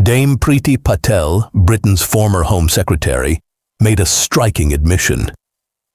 Dame Priti Patel, Britain's former Home Secretary, made a striking admission.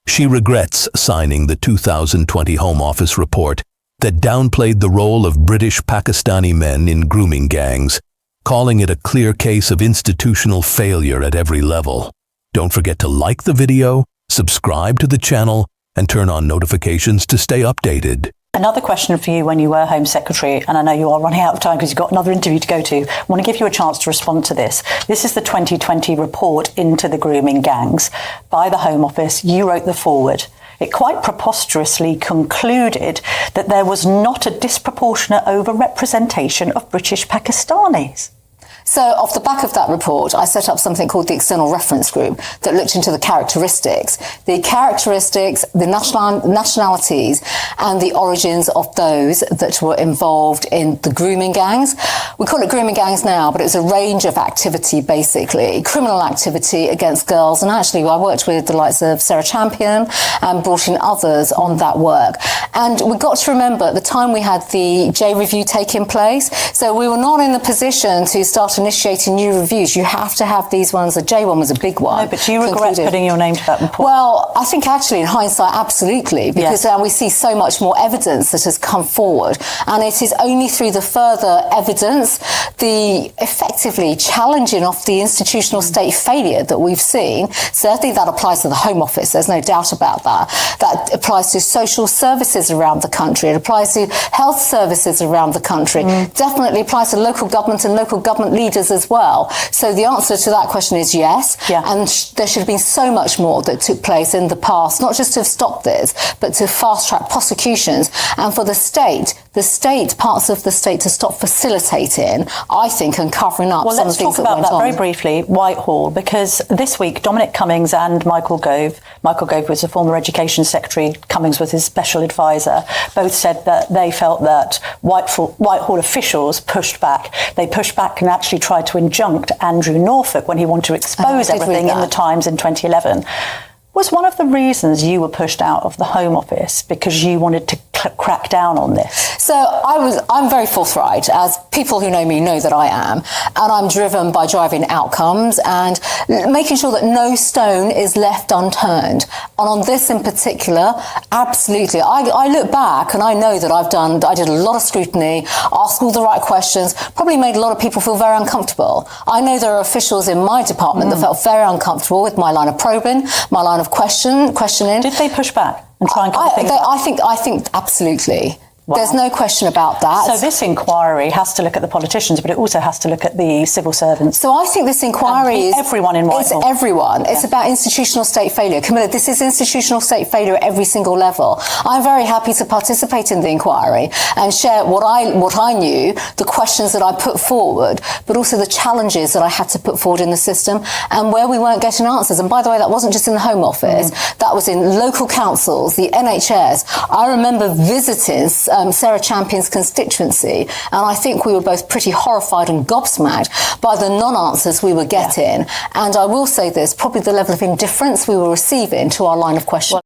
She regrets signing the 2020 Home Office report that downplayed the role of British Pakistani men in grooming gangs, calling it a clear case of institutional failure at every level. Don't forget to like the video, subscribe to the channel, and turn on notifications to stay updated. Another question for you when you were Home Secretary, and I know you are running out of time because you've got another interview to go to. I want to give you a chance to respond to this. This is the 2020 report into the grooming gangs by the Home Office. You wrote the foreword. It quite preposterously concluded that there was not a disproportionate overrepresentation of British Pakistanis. So off the back of that report, I set up something called the External Reference Group that looked into the characteristics, the nationalities and the origins of those that were involved in the grooming gangs. We call it grooming gangs now, but it was a range of activity, basically, criminal activity against girls. And actually, I worked with the likes of Sarah Champion and brought in others on that work. And we got to remember at the time we had the J review taking place, so we were not in the position to start initiating new reviews. You have to have these ones. The J one was a big one. No, but do you regret putting your name to that report? Well, I think actually in hindsight, absolutely, because now we see so much more evidence that has come forward. And it is only through the further evidence, the effectively challenging of the institutional state failure that we've seen. Certainly that applies to the Home Office. There's no doubt about that. That applies to social services around the country. It applies to health services around the country. Definitely applies to local government and local government leaders as well. So the answer to that question is yes. And there should have been so much more that took place in the past, not just to have stopped this, but to fast track prosecutions and for the state, parts of the state to stop facilitating, I think, and covering up some of the things that went on. Let's talk about that very briefly, Whitehall, because this week Dominic Cummings and Michael Gove was the former Education Secretary, Cummings was his special advisor, both said that they felt that Whitehall officials pushed back. They pushed back and actually tried to injunct Andrew Norfolk when he wanted to expose everything in the Times in 2011. Was one of the reasons you were pushed out of the Home Office because you wanted to crack down on this? So I'm very forthright, as people who know me know that I am, and I'm driven by driving outcomes and making sure that no stone is left unturned. And on this in particular, absolutely. I look back and I know that I did a lot of scrutiny, asked all the right questions, probably made a lot of people feel very uncomfortable. I know there are officials in my department that felt very uncomfortable with my line of probing, my line of questioning. Did they push back and try and cover things up? I think absolutely. Wow. There's no question about that. So this inquiry has to look at the politicians, but it also has to look at the civil servants. So I think this inquiry is everyone in Whitehall. It's everyone. It's about institutional state failure. Camilla, this is institutional state failure at every single level. I'm very happy to participate in the inquiry and share what I knew, the questions that I put forward, but also the challenges that I had to put forward in the system and where we weren't getting answers. And by the way, that wasn't just in the Home Office. That was in local councils, the NHS. I remember visiting Sarah Champion's constituency, and I think we were both pretty horrified and gobsmacked by the non-answers we were getting. And I will say this, probably the level of indifference we were receiving to our line of questioning.